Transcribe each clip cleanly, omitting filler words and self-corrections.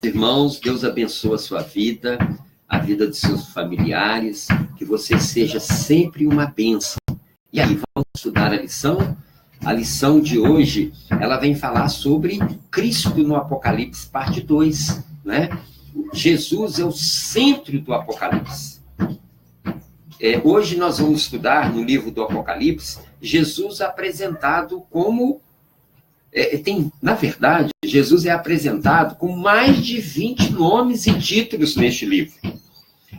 Irmãos, Deus abençoe a sua vida, a vida dos seus familiares, que você seja sempre uma bênção. E aí, vamos estudar a lição? A lição de hoje, ela vem falar sobre Cristo no Apocalipse, parte 2, né? Jesus é o centro do Apocalipse. Hoje nós vamos estudar no livro do Apocalipse, Jesus apresentado como... na verdade, Jesus é apresentado com mais de 20 nomes e títulos neste livro.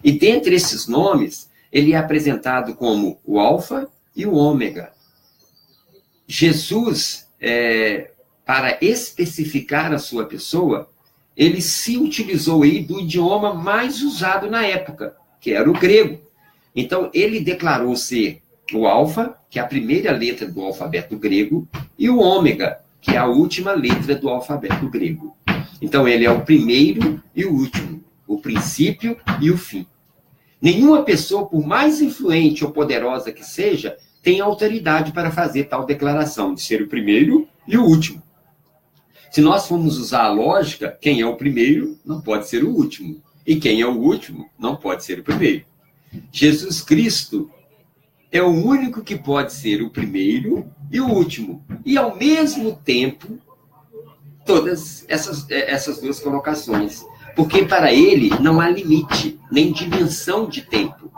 E dentre esses nomes, ele é apresentado como o Alfa e o Ômega. Jesus, para especificar a sua pessoa, ele se utilizou aí do idioma mais usado na época, que era o grego. Então, ele declarou ser o Alfa, que é a primeira letra do alfabeto grego, e o Ômega, que é a última letra do alfabeto grego. Então, ele é o primeiro e o último, o princípio e o fim. Nenhuma pessoa, por mais influente ou poderosa que seja, tem autoridade para fazer tal declaração, de ser o primeiro e o último. Se nós formos usar a lógica, quem é o primeiro não pode ser o último. E quem é o último não pode ser o primeiro. Jesus Cristo é o único que pode ser o primeiro e o último. E, ao mesmo tempo, todas essas duas colocações. Porque para ele não há limite, nem dimensão de tempo.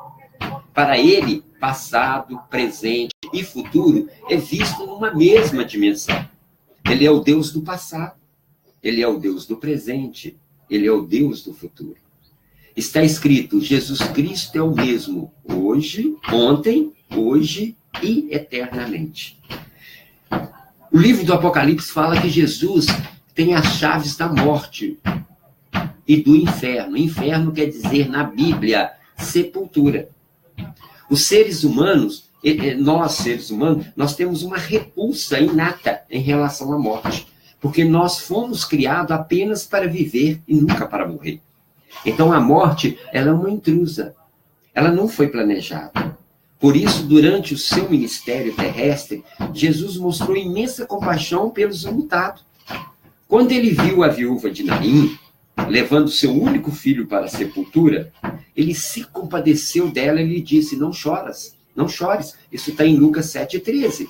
Para ele, passado, presente e futuro é visto numa mesma dimensão. Ele é o Deus do passado, ele é o Deus do presente, ele é o Deus do futuro. Está escrito, Jesus Cristo é o mesmo hoje, ontem, hoje e eternamente. O livro do Apocalipse fala que Jesus tem as chaves da morte e do inferno. Inferno quer dizer, na Bíblia, sepultura. Os seres humanos, nós seres humanos, nós temos uma repulsa inata em relação à morte. Porque nós fomos criados apenas para viver e nunca para morrer. Então a morte, ela é uma intrusa. Ela não foi planejada. Por isso, durante o seu ministério terrestre, Jesus mostrou imensa compaixão pelos enlutados. Quando ele viu a viúva de Naim, levando seu único filho para a sepultura, ele se compadeceu dela e lhe disse, não choras, não chores. Isso está em Lucas 7,13.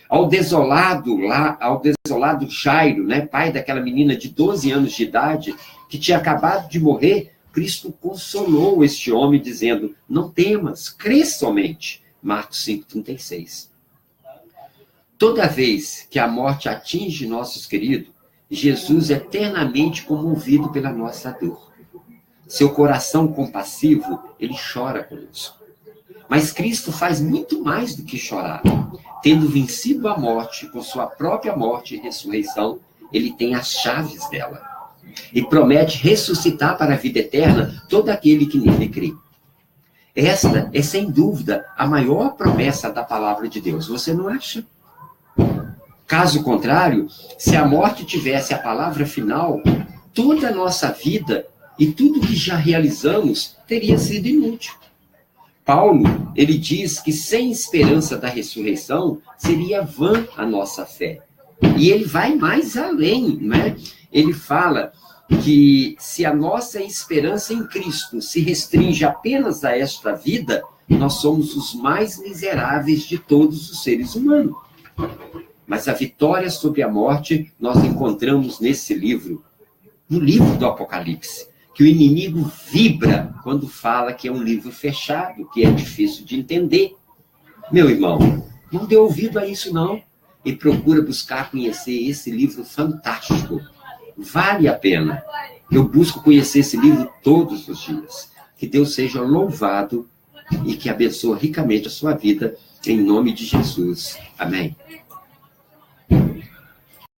Ao desolado Jairo, né, pai daquela menina de 12 anos de idade, que tinha acabado de morrer, Cristo consolou este homem, dizendo, não temas, crê somente. Marcos 5,36. Toda vez que a morte atinge nossos queridos, Jesus é eternamente comovido pela nossa dor. Seu coração compassivo, ele chora conosco. Mas Cristo faz muito mais do que chorar. Tendo vencido a morte com sua própria morte e ressurreição, ele tem as chaves dela. E promete ressuscitar para a vida eterna todo aquele que nele crê. Esta é, sem dúvida, a maior promessa da palavra de Deus. Você não acha? Caso contrário, se a morte tivesse a palavra final, toda a nossa vida e tudo que já realizamos teria sido inútil. Paulo, ele diz que sem esperança da ressurreição, seria vã a nossa fé. E ele vai mais além, né? Ele fala que se a nossa esperança em Cristo se restringe apenas a esta vida, nós somos os mais miseráveis de todos os seres humanos. Mas a vitória sobre a morte nós encontramos nesse livro, no livro do Apocalipse, que o inimigo vibra quando fala que é um livro fechado, que é difícil de entender. Meu irmão, não dê ouvido a isso não, e procura buscar conhecer esse livro fantástico. Vale a pena. Eu busco conhecer esse livro todos os dias. Que Deus seja louvado e que abençoe ricamente a sua vida, em nome de Jesus. Amém.